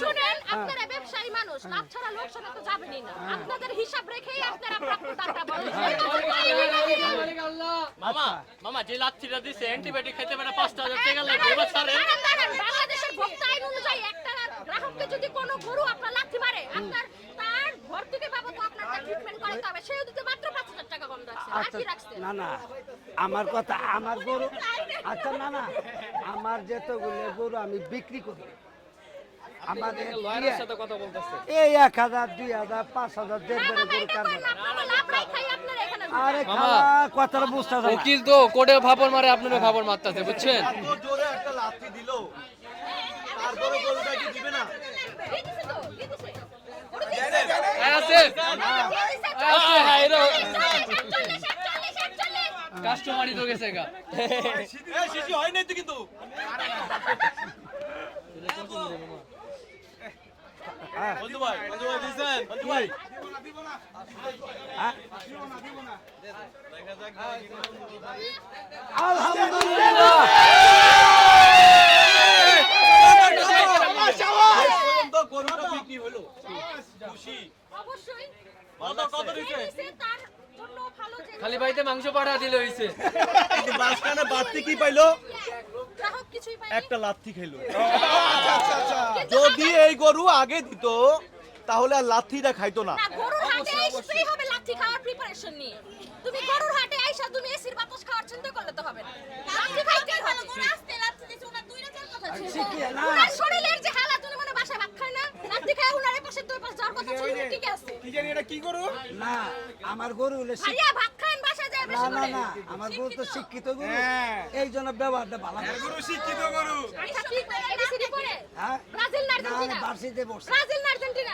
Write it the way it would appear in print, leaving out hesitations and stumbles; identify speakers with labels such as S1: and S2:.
S1: শুনেন, আপনারা ব্যবসায়ী মানুষ, লাভ ছাড়া লোকসানে তো যাবেনই না। আপনাদের হিসাব রেখেই আপনারা প্রাপ্য দানটা বলেন।
S2: মামা মামা যে লাচ্ছিটা দিছে অ্যান্টিবায়োটিক খেতে পারে 5000 টাকা লাগবে এবার ছাড়েন।
S1: বাংলাদেশের ভোক্তা আইন অনুযায়ী একটা গ্রাহককে যদি কোনো গরু আপনার লাথি মারে, আপনার তার ভর্তুকি বাবদ আপনাকে ট্রিটমেন্ট করাতে হবে। সেও দিতে মাত্র 5000 টাকা কম রাখছে। আর কি রাখছে?
S3: না না, আমার কথা, আমার গরু, আচ্ছা না না, আমার যেতগুলো গরু আমি বিক্রি করি, আমাদের
S4: লয়ারের সাথে কথা বলতেছে।
S3: এই 1000, 2000, 5000 দেড় গরু কারবার।
S1: লাভ রাখাই আপনারা এখানে
S3: আরে
S4: মামা,
S3: কথাটা বুঝতে পারছি না।
S4: উকিল তো কোর্টে ভাপর মারে, আপনারও ভাপর মারতেছে, বুঝছেন?
S5: এত জোরে একটা লাথি দিল, তারপরে গরুটা কি দিবে না?
S1: দিতেছে তো, দিতেছে।
S4: আছে
S1: আছে
S4: কাস্টমারই তো গেছে গা।
S5: শিশু হয় নাই তো কিন্তু। বন্ধু ভাই দিছেন? বন্ধু ভাই
S3: আলহামদুলিল্লাহ,
S5: পর্যন্ত গরুটা বিক্রি হলো। খুশি?
S1: অবশ্যই
S5: কত দিছে?
S1: তার জন্য ভালো যে
S4: খালি বাড়িতে মাংস পাঠা দিলে হইছে।
S5: কিন্তু মাঝখানে বাড়তি কি পাইলো?
S1: গ্রাহক কিছুই পায়
S5: একটা লাথি খাইলো। যদি এই গরু আগে দিত তাহলে আর লাথিটা খাইতো না।
S1: না, গরুর হাটে আসতেই হবে লাথি খাওয়ার প্রিপারেশন নিয়ে। তুমি গরুর হাটে আইসা তুমি এসির বাতাস খাওয়ার চিন্তা করলে তো হবে না। লাথি খাইতেই হবে। গরু আসতে লাথি দিছে, ওনার দুই রাতের কথা ছিল।
S3: শিখিয়ে না।
S1: ওনার শরীরের যে হালাত, উনি মনে বাসায় ভাত খায় না, লাথি খায় উনার পাশে দুই পাশে যাওয়ার কথা ছিল, উনি ঠিক আছে।
S3: না, আমার গরু হলে
S1: ভাইয়া ভাত খান বাসায় যায়
S3: না
S1: বেশি
S3: না
S1: করে।
S3: না, আমার গরু তো শিক্ষিত গরু, এই জন্য ব্যবহারটা ভালো।
S1: আচ্ছা ঠিক আছে, এবিসিডি পড়ে?
S3: হ্যাঁ?
S1: ব্রাজিল না
S3: না,
S1: আর্জেন্টিনা?
S3: বার্ষিতে বসে।
S1: ব্রাজিল না আর্জেন্টিনা?